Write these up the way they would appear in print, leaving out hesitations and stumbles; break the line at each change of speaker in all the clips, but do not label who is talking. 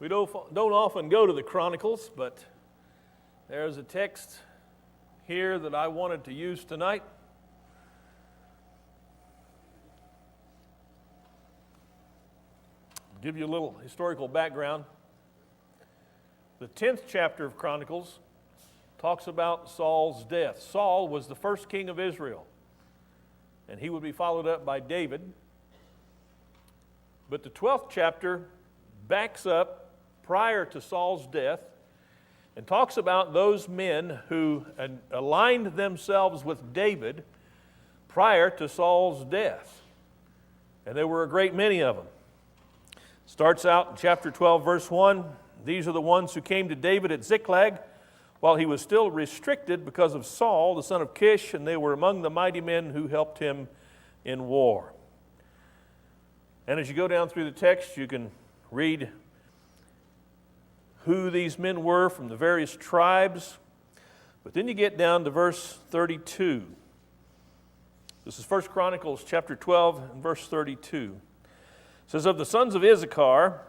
We don't often go to the Chronicles, but there's a text here that I wanted to use tonight. Give you a little historical background. The 10th chapter of Chronicles talks about Saul's death. Saul was the first king of Israel, and he would be followed up by David. But the 12th chapter backs up prior to Saul's death and talks about those men who aligned themselves with David prior to Saul's death. And there were a great many of them. Starts out in chapter 12, verse 1. These are the ones who came to David at Ziklag while he was still restricted because of Saul, the son of Kish, and they were among the mighty men who helped him in war. And as you go down through the text, you can read who these men were from the various tribes. But then you get down to verse 32. This is 1 Chronicles chapter 12 and verse 32. It says, of the sons of Issachar,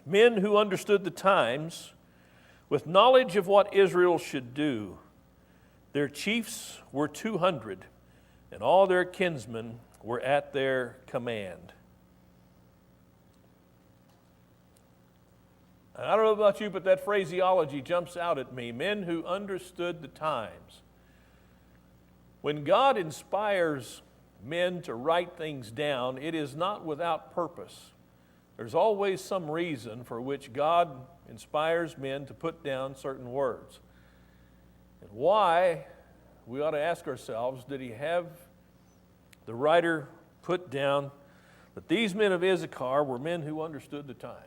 men who understood the times, with knowledge of what Israel should do, their chiefs were 200, and all their kinsmen were at their command. I don't know about you, but that phraseology jumps out at me. Men who understood the times. When God inspires men to write things down, it is not without purpose. There's always some reason for which God inspires men to put down certain words. And why, we ought to ask ourselves, did he have the writer put down that these men of Issachar were men who understood the times?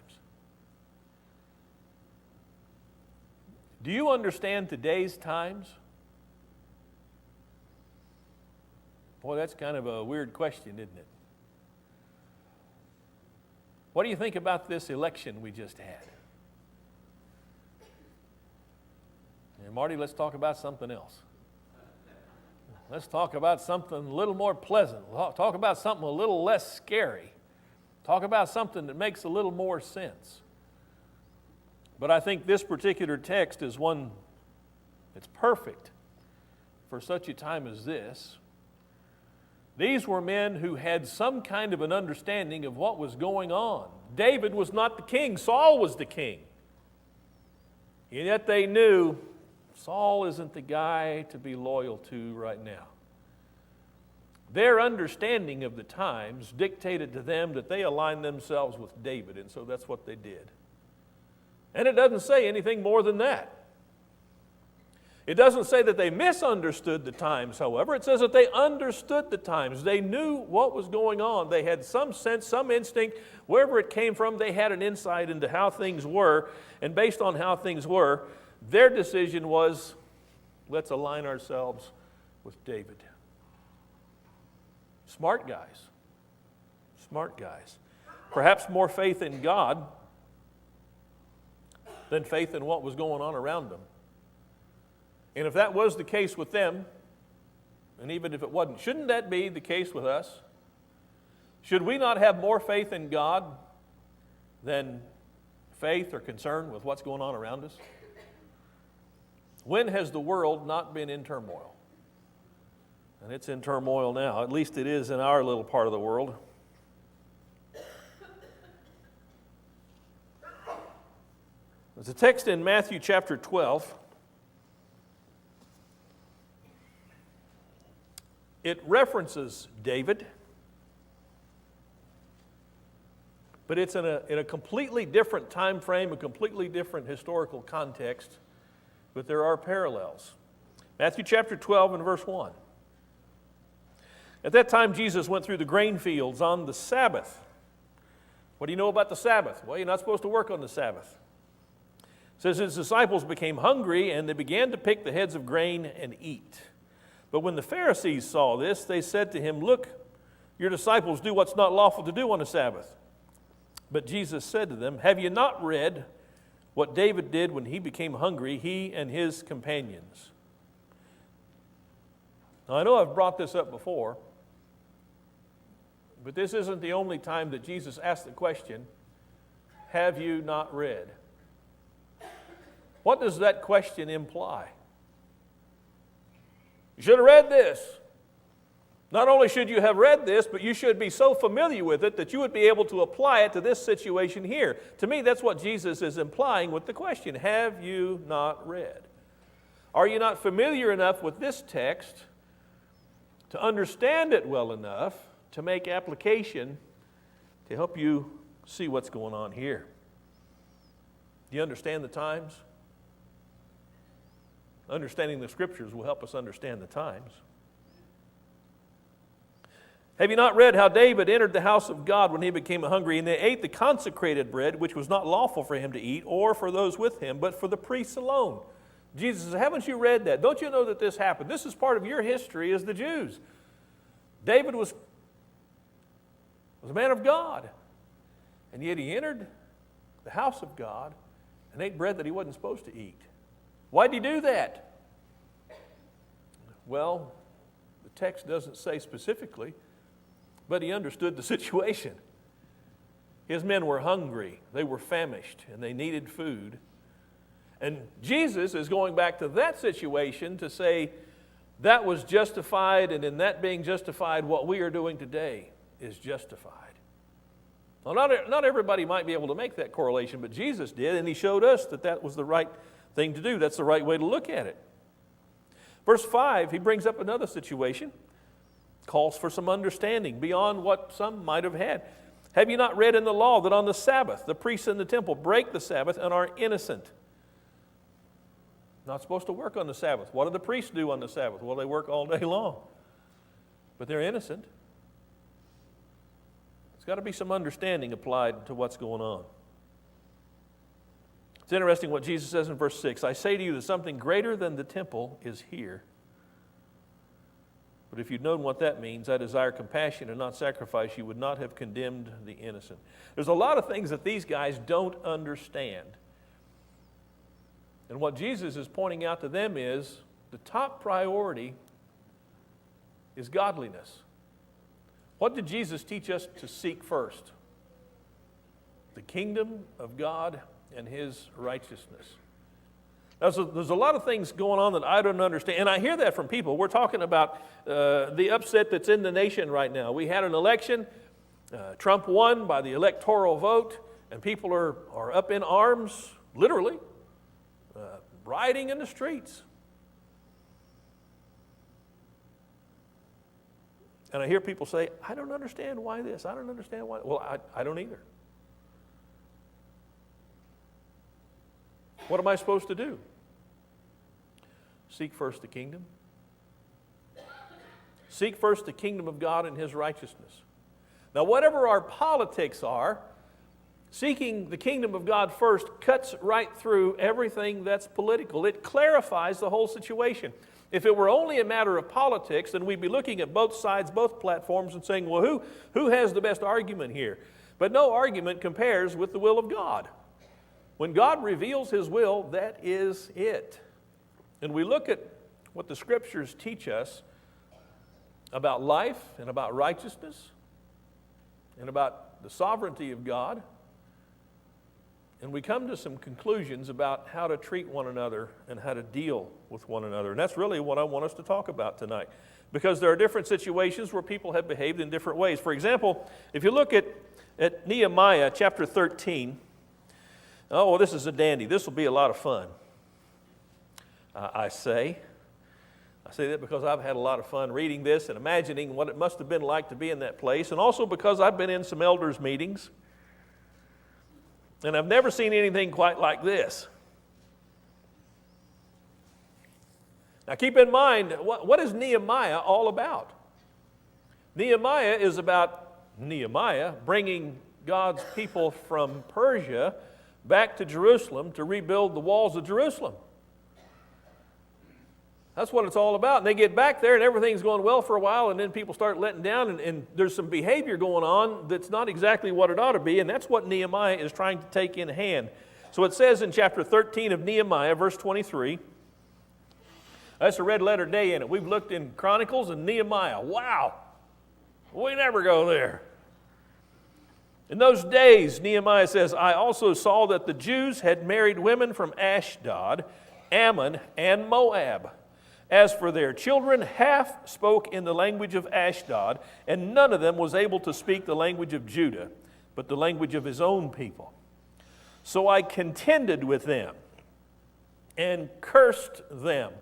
Do you understand today's times? Boy, that's kind of a weird question, isn't it? What do you think about this election we just had? And Marty, let's talk about something else. Let's talk about something a little more pleasant. Talk about something a little less scary. Talk about something that makes a little more sense. But I think this particular text is one that's perfect for such a time as this. These were men who had some kind of an understanding of what was going on. David was not the king, Saul was the king. And yet they knew Saul isn't the guy to be loyal to right now. Their understanding of the times dictated to them that they aligned themselves with David, and so that's what they did. And it doesn't say anything more than that. It doesn't say that they misunderstood the times, however. It says that they understood the times. They knew what was going on. They had some sense, some instinct. Wherever it came from, they had an insight into how things were. And based on how things were, their decision was, let's align ourselves with David. Smart guys. Smart guys. Perhaps more faith in God than faith in what was going on around them. And if that was the case with them, and even if it wasn't, shouldn't that be the case with us? Should we not have more faith in God than faith or concern with what's going on around us? When has the world not been in turmoil? And it's in turmoil now. At least it is in our little part of the world. There's a text in Matthew chapter 12. It references David, but it's in a completely different time frame, a completely different historical context, but there are parallels. Matthew chapter 12 and verse 1. At that time, Jesus went through the grain fields on the Sabbath. What do you know about the Sabbath? Well, you're not supposed to work on the Sabbath. It says his disciples became hungry, and they began to pick the heads of grain and eat. But when the Pharisees saw this, they said to him, look, your disciples do what's not lawful to do on the Sabbath. But Jesus said to them, have you not read what David did when he became hungry, he and his companions? Now, I know I've brought this up before, but this isn't the only time that Jesus asked the question, have you not read? What does that question imply? You should have read this. Not only should you have read this, but you should be so familiar with it that you would be able to apply it to this situation here. To me, that's what Jesus is implying with the question, have you not read? Are you not familiar enough with this text to understand it well enough to make application to help you see what's going on here? Do you understand the times? Understanding the Scriptures will help us understand the times. Have you not read how David entered the house of God when he became hungry, and they ate the consecrated bread, which was not lawful for him to eat, or for those with him, but for the priests alone? Jesus says, haven't you read that? Don't you know that this happened? This is part of your history as the Jews. David was a man of God, and yet he entered the house of God and ate bread that he wasn't supposed to eat. Why did he do that? Well, the text doesn't say specifically, but he understood the situation. His men were hungry, they were famished, and they needed food. And Jesus is going back to that situation to say that was justified, and in that being justified, what we are doing today is justified. Well, not everybody might be able to make that correlation, but Jesus did, and he showed us that that was the right thing to do. That's the right way to look at it. Verse 5, he brings up another situation, calls for some understanding beyond what some might have had. Have you not read in the law that on the Sabbath the priests in the temple break the Sabbath and are innocent? Not supposed to work on the Sabbath. What do the priests do on the Sabbath? Well, they work all day long, but they're innocent. There's got to be some understanding applied to what's going on. It's interesting what Jesus says in verse 6. I say to you that something greater than the temple is here. But if you'd known what that means, I desire compassion and not sacrifice, you would not have condemned the innocent. There's a lot of things that these guys don't understand. And what Jesus is pointing out to them is the top priority is godliness. What did Jesus teach us to seek first? The kingdom of God and His righteousness. Now, so there's a lot of things going on that I don't understand, and I hear that from people. We're talking about the upset that's in the nation right now. We had an election. Trump won by the electoral vote, and people are up in arms, literally, rioting in the streets. And I hear people say, I don't understand why this, I don't understand why. Well, I don't either. What am I supposed to do? Seek first the kingdom. Seek first the kingdom of God and His righteousness. Now, whatever our politics are, seeking the kingdom of God first cuts right through everything that's political. It clarifies the whole situation. If it were only a matter of politics, then we'd be looking at both sides, both platforms, and saying, well, who has the best argument here? But no argument compares with the will of God. When God reveals His will, that is it. And we look at what the Scriptures teach us about life and about righteousness and about the sovereignty of God, and we come to some conclusions about how to treat one another and how to deal with one another. And that's really what I want us to talk about tonight, because there are different situations where people have behaved in different ways. For example, if you look at Nehemiah chapter 13, oh, well, this is a dandy. This will be a lot of fun, I say that because I've had a lot of fun reading this and imagining what it must have been like to be in that place, and also because I've been in some elders' meetings, and I've never seen anything quite like this. Now keep in mind, what is Nehemiah all about? Nehemiah is about Nehemiah bringing God's people from Persia back to Jerusalem to rebuild the walls of Jerusalem. That's what it's all about. And they get back there and everything's going well for a while, and then people start letting down, and there's some behavior going on that's not exactly what it ought to be, and that's what Nehemiah is trying to take in hand. So it says in chapter 13 of Nehemiah, verse 23, that's a red letter day in it. We've looked in Chronicles and Nehemiah. Wow! We never go there. In those days, Nehemiah says, I also saw that the Jews had married women from Ashdod, Ammon, and Moab. As for their children, half spoke in the language of Ashdod, and none of them was able to speak the language of Judah, but the language of his own people. So I contended with them and cursed them.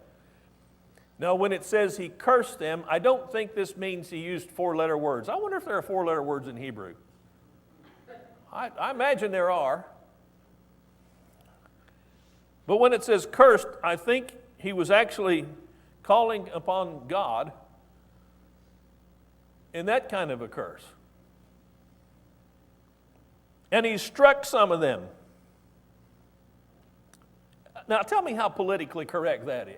Now, when it says he cursed them, I don't think this means he used four-letter words. I wonder if there are four-letter words in Hebrew. I imagine there are. But when it says cursed, I think he was actually calling upon God in that kind of a curse. And he struck some of them. Now tell me how politically correct that is.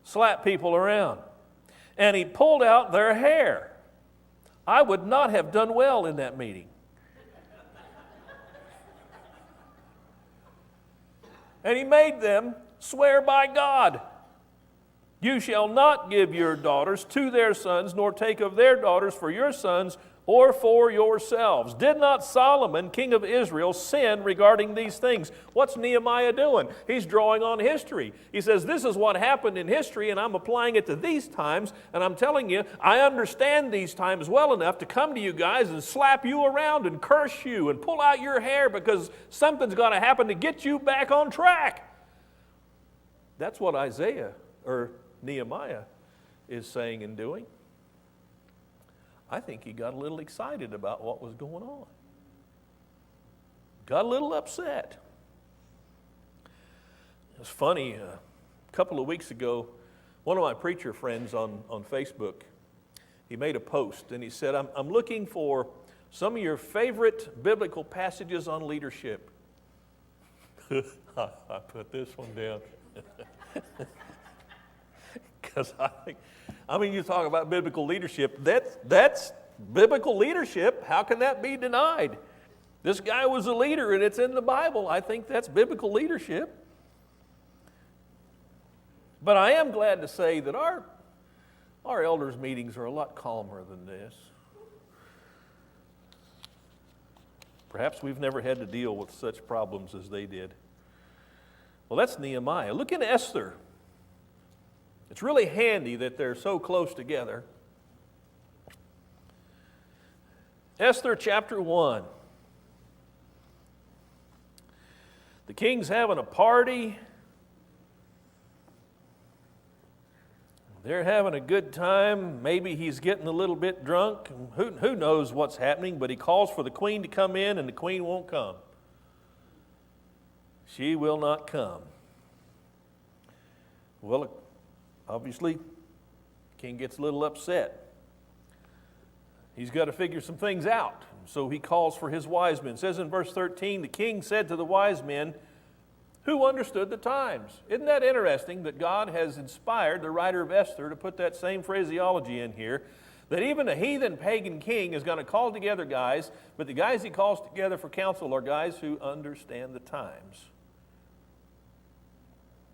Slap people around. And he pulled out their hair. I would not have done well in that meeting. And he made them swear by God. You shall not give your daughters to their sons, nor take of their daughters for your sons or for yourselves. Did not Solomon, king of Israel, sin regarding these things? What's Nehemiah doing? He's drawing on history. He says, this is what happened in history, and I'm applying it to these times, and I'm telling you, I understand these times well enough to come to you guys and slap you around and curse you and pull out your hair because something's going to happen to get you back on track. That's what Nehemiah is saying and doing. I think he got a little excited about what was going on. Got a little upset. It was funny, a couple of weeks ago, one of my preacher friends on Facebook, he made a post and he said, I'm looking for some of your favorite biblical passages on leadership. I put this one down. Because you talk about biblical leadership, that's biblical leadership. How can that be denied? This guy was a leader and it's in the Bible. I think that's biblical leadership. But I am glad to say that our elders' meetings are a lot calmer than this. Perhaps we've never had to deal with such problems as they did. Well, that's Nehemiah. Look in Esther. It's really handy that they're so close together. Esther chapter 1. The king's having a party. They're having a good time. Maybe he's getting a little bit drunk. Who knows what's happening, but he calls for the queen to come in, and the queen won't come. She will not come. Well, obviously, the king gets a little upset. He's got to figure some things out. So he calls for his wise men. It says in verse 13, the king said to the wise men, who understood the times. Isn't that interesting that God has inspired the writer of Esther to put that same phraseology in here, that even a heathen pagan king is going to call together guys, but the guys he calls together for counsel are guys who understand the times.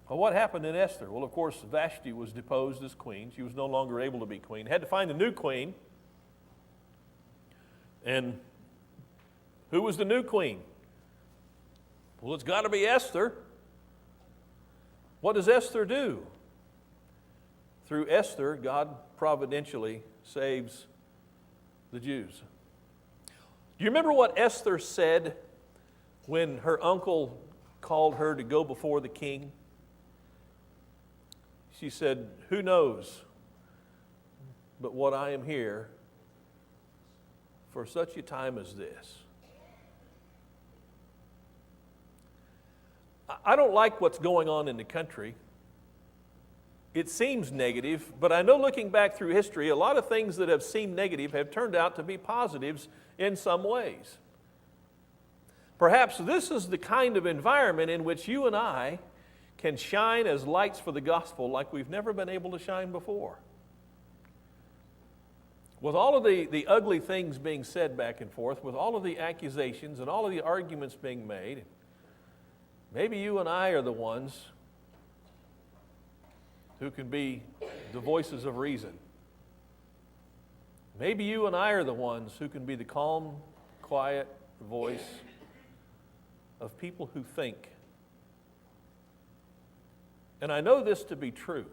Well, what happened in Esther? Well, of course, Vashti was deposed as queen. She was no longer able to be queen. Had to find a new queen. And who was the new queen? Well, it's got to be Esther. What does Esther do? Through Esther, God providentially saves the Jews. Do you remember what Esther said when her uncle called her to go before the king? She said, who knows but what I am here for such a time as this. I don't like what's going on in the country. It seems negative, but I know looking back through history, a lot of things that have seemed negative have turned out to be positives in some ways. Perhaps this is the kind of environment in which you and I can shine as lights for the gospel like we've never been able to shine before. With all of the ugly things being said back and forth, with all of the accusations and all of the arguments being made, maybe you and I are the ones who can be the voices of reason. Maybe you and I are the ones who can be the calm, quiet voice of people who think. And I know this to be true.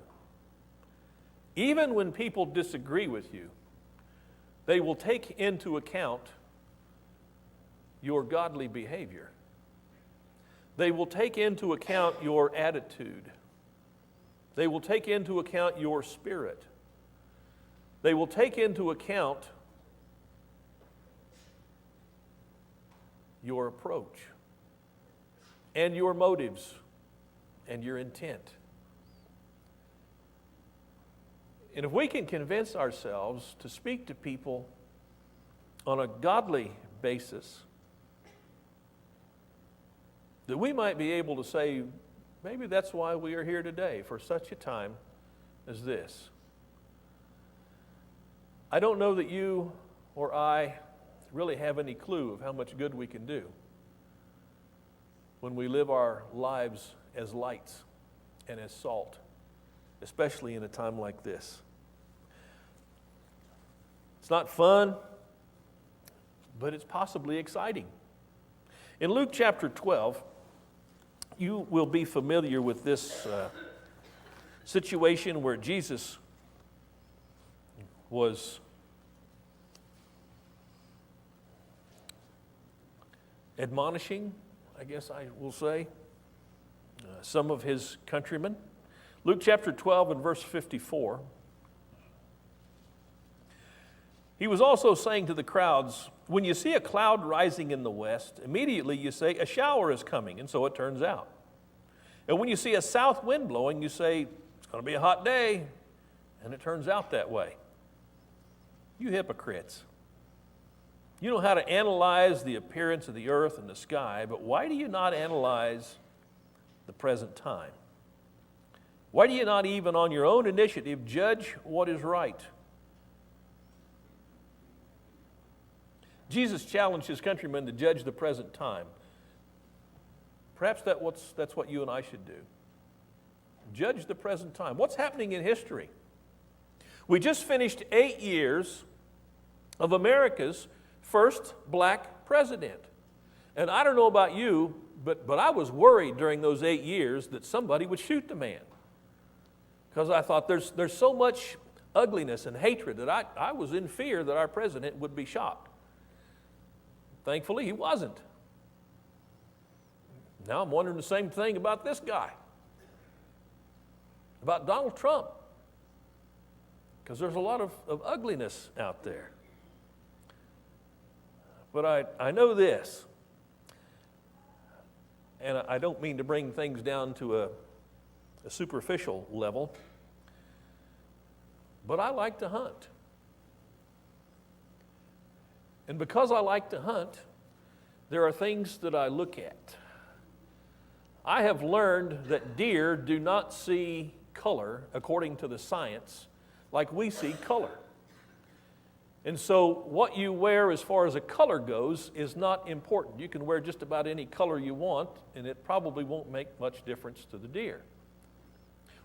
Even when people disagree with you, they will take into account your godly behavior. They will take into account your attitude. They will take into account your spirit. They will take into account your approach and your motives and your intent. And if we can convince ourselves to speak to people on a godly basis, that we might be able to say, maybe that's why we are here today, for such a time as this. I don't know that you or I really have any clue of how much good we can do when we live our lives as lights and as salt, especially in a time like this. It's not fun, but it's possibly exciting. In Luke chapter 12, you will be familiar with this situation where Jesus was admonishing, I guess I will say, some of his countrymen. Luke chapter 12 and verse 54. He was also saying to the crowds, when you see a cloud rising in the west, immediately you say, a shower is coming, and so it turns out. And when you see a south wind blowing, you say, it's going to be a hot day, and it turns out that way. You hypocrites. You know how to analyze the appearance of the earth and the sky, but why do you not analyze the present time? Why do you not even on your own initiative judge what is right? Jesus challenged his countrymen to judge the present time. Perhaps that's what you and I should do. Judge the present time. What's happening in history? We just finished 8 years of America's first black president. And I don't know about you, but I was worried during those 8 years that somebody would shoot the man. Because I thought there's so much ugliness and hatred that I was in fear that our president would be shot. Thankfully, he wasn't. Now I'm wondering the same thing about this guy, about Donald Trump, because there's a lot of ugliness out there. But I know this, and I don't mean to bring things down to a superficial level, but I like to hunt. And because I like to hunt, there are things that I look at. I have learned that deer do not see color, according to the science, like we see color. And so what you wear as far as a color goes is not important. You can wear just about any color you want, and it probably won't make much difference to the deer.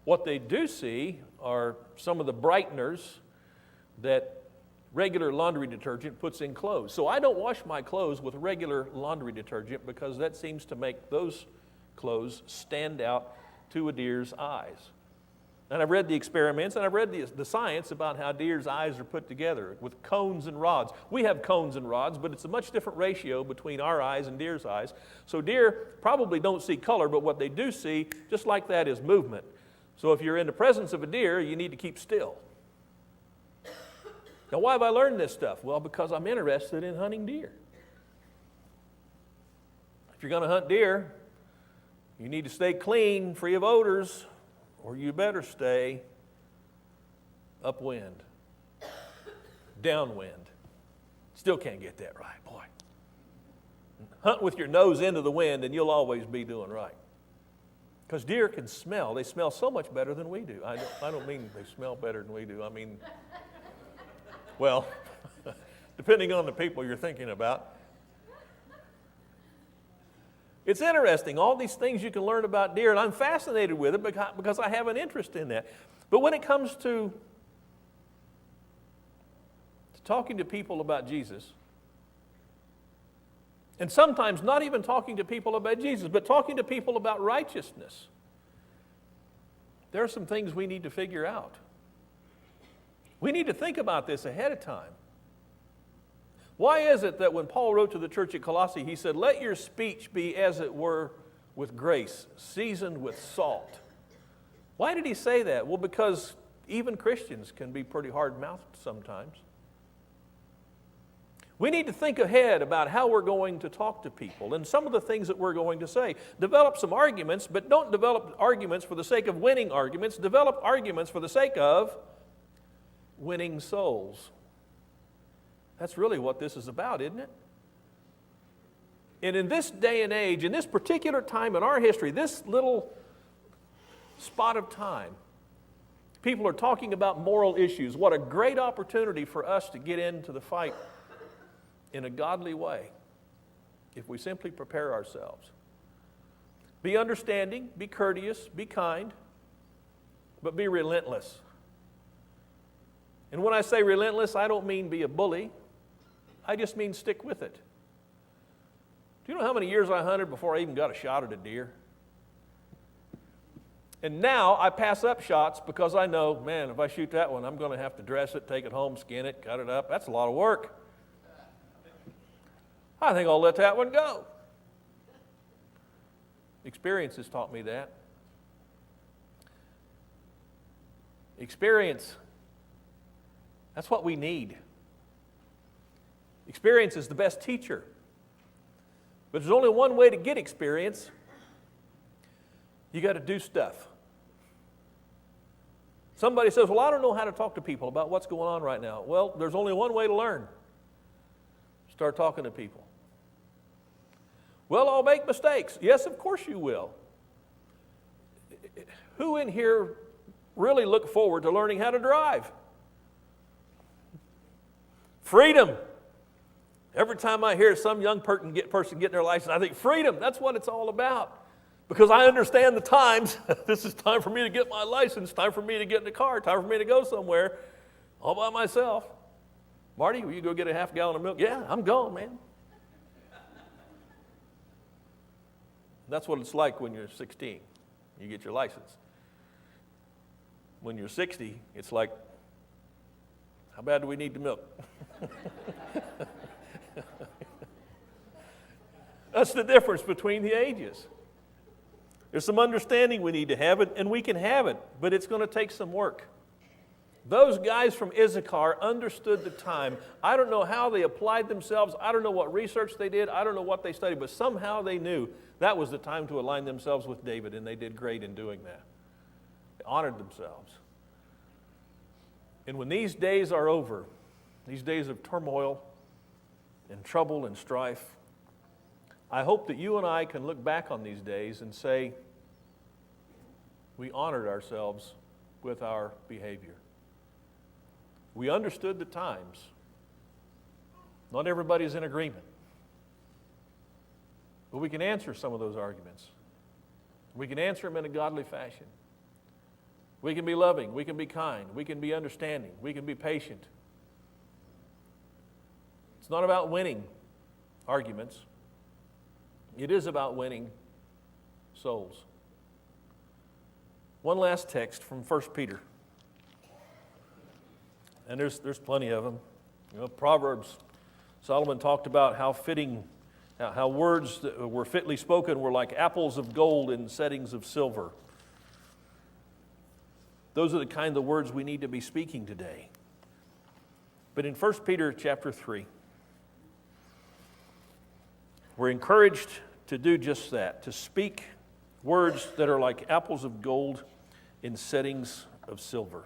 What they do see are some of the brighteners that regular laundry detergent puts in clothes. So I don't wash my clothes with regular laundry detergent because that seems to make those clothes stand out to a deer's eyes. And I've read the experiments and I've read the science about how deer's eyes are put together with cones and rods. We have cones and rods, but it's a much different ratio between our eyes and deer's eyes. So deer probably don't see color, but what they do see, just like that, is movement. So if you're in the presence of a deer, you need to keep still. Now, why have I learned this stuff? Well, because I'm interested in hunting deer. If you're going to hunt deer, you need to stay clean, free of odors, or you better stay upwind, downwind. Still can't get that right, boy. Hunt with your nose into the wind and you'll always be doing right. Because deer can smell. They smell so much better than we do. I don't mean they smell better than we do. I mean, well, depending on the people you're thinking about. It's interesting, all these things you can learn about deer, and I'm fascinated with it because I have an interest in that. But when it comes to talking to people about Jesus, And sometimes not even talking to people about Jesus, but talking to people about righteousness. There are some things we need to figure out. We need to think about this ahead of time. Why is it that when Paul wrote to the church at Colossae, he said, "Let your speech be as it were with grace, seasoned with salt"? Why did he say that? Well, because even Christians can be pretty hard-mouthed sometimes. We need to think ahead about how we're going to talk to people and some of the things that we're going to say. Develop some arguments, but don't develop arguments for the sake of winning arguments. Develop arguments for the sake of winning souls. That's really what this is about, isn't it? And in this day and age, in this particular time in our history, this little spot of time, people are talking about moral issues. What a great opportunity for us to get into the fight in a godly way if we simply prepare ourselves. Be understanding, be courteous, be kind, but be relentless. And when I say relentless, I don't mean be a bully. I just mean stick with it. Do you know how many years I hunted before I even got a shot at a deer? And now I pass up shots because I know, man, if I shoot that one, I'm going to have to dress it, take it home, skin it, cut it up. That's a lot of work. I think I'll let that one go. Experience has taught me that. Experience, that's what we need. Experience is the best teacher. But there's only one way to get experience. You got to do stuff. Somebody says, "Well, I don't know how to talk to people about what's going on right now." Well, there's only one way to learn. Start talking to people. "Well, I'll make mistakes." Yes, of course you will. Who in here really look forward to learning how to drive? Freedom. Every time I hear some young person getting their license, I think, freedom, that's what it's all about. Because I understand the times. This is time for me to get my license, time for me to get in the car, time for me to go somewhere all by myself. "Marty, will you go get a half gallon of milk?" "Yeah, I'm going, man." That's what it's like when you're 16. You get your license. When you're 60, it's like, how bad do we need the milk? That's the difference between the ages. There's some understanding we need to have it, and we can have it, but it's going to take some work. Those guys from Issachar understood the time. I don't know how they applied themselves. I don't know what research they did. I don't know what they studied, but somehow they knew that was the time to align themselves with David, and they did great in doing that. They honored themselves. And when these days are over, these days of turmoil and trouble and strife, I hope that you and I can look back on these days and say, we honored ourselves with our behavior. We understood the times. Not everybody's in agreement. But we can answer some of those arguments. We can answer them in a godly fashion. We can be loving. We can be kind. We can be understanding. We can be patient. It's not about winning arguments. It is about winning souls. One last text from 1 Peter. And there's plenty of them. You know, Proverbs, Solomon talked about how words that were fitly spoken were like apples of gold in settings of silver. Those are the kind of words we need to be speaking today. But in 1 Peter chapter 3, we're encouraged to do just that, to speak words that are like apples of gold in settings of silver.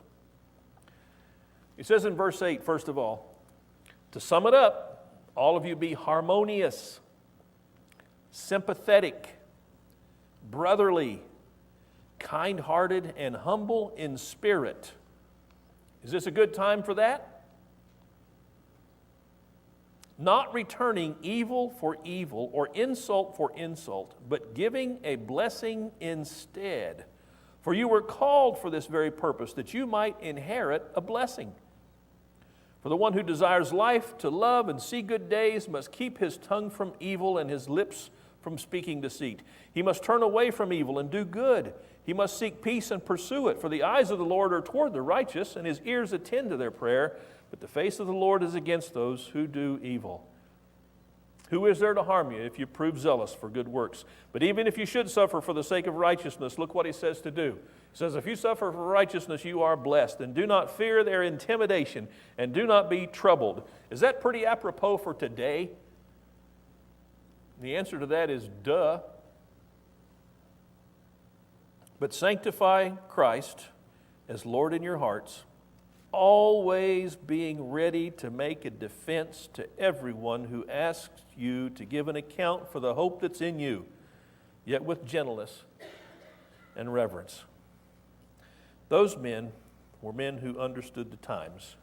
It says in verse 8, first of all, to sum it up, all of you be harmonious, sympathetic, brotherly, kind-hearted, and humble in spirit. Is this a good time for that? Not returning evil for evil or insult for insult, but giving a blessing instead. For you were called for this very purpose, that you might inherit a blessing. For the one who desires life, to love and see good days, must keep his tongue from evil and his lips from speaking deceit. He must turn away from evil and do good. He must seek peace and pursue it. For the eyes of the Lord are toward the righteous, and his ears attend to their prayer. But the face of the Lord is against those who do evil. Who is there to harm you if you prove zealous for good works? But even if you should suffer for the sake of righteousness, look what he says to do. He says, if you suffer for righteousness, you are blessed. And do not fear their intimidation, and do not be troubled. Is that pretty apropos for today? The answer to that is duh. But sanctify Christ as Lord in your hearts, always being ready to make a defense to everyone who asks you to give an account for the hope that's in you, yet with gentleness and reverence. Those men were men who understood the times.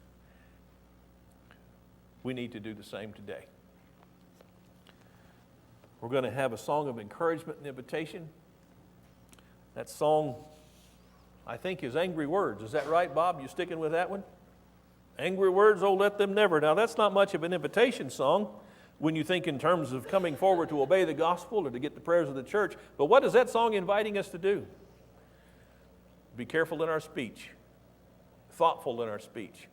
We need to do the same today. We're going to have a song of encouragement and invitation. That song, I think, is Angry Words. Is that right, Bob? You sticking with that one? Angry words, oh, let them never. Now, that's not much of an invitation song when you think in terms of coming forward to obey the gospel or to get the prayers of the church. But what is that song inviting us to do? Be careful in our speech, thoughtful in our speech,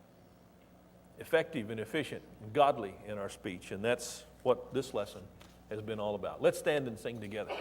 effective and efficient and godly in our speech. And that's what this lesson has been all about. Let's stand and sing together.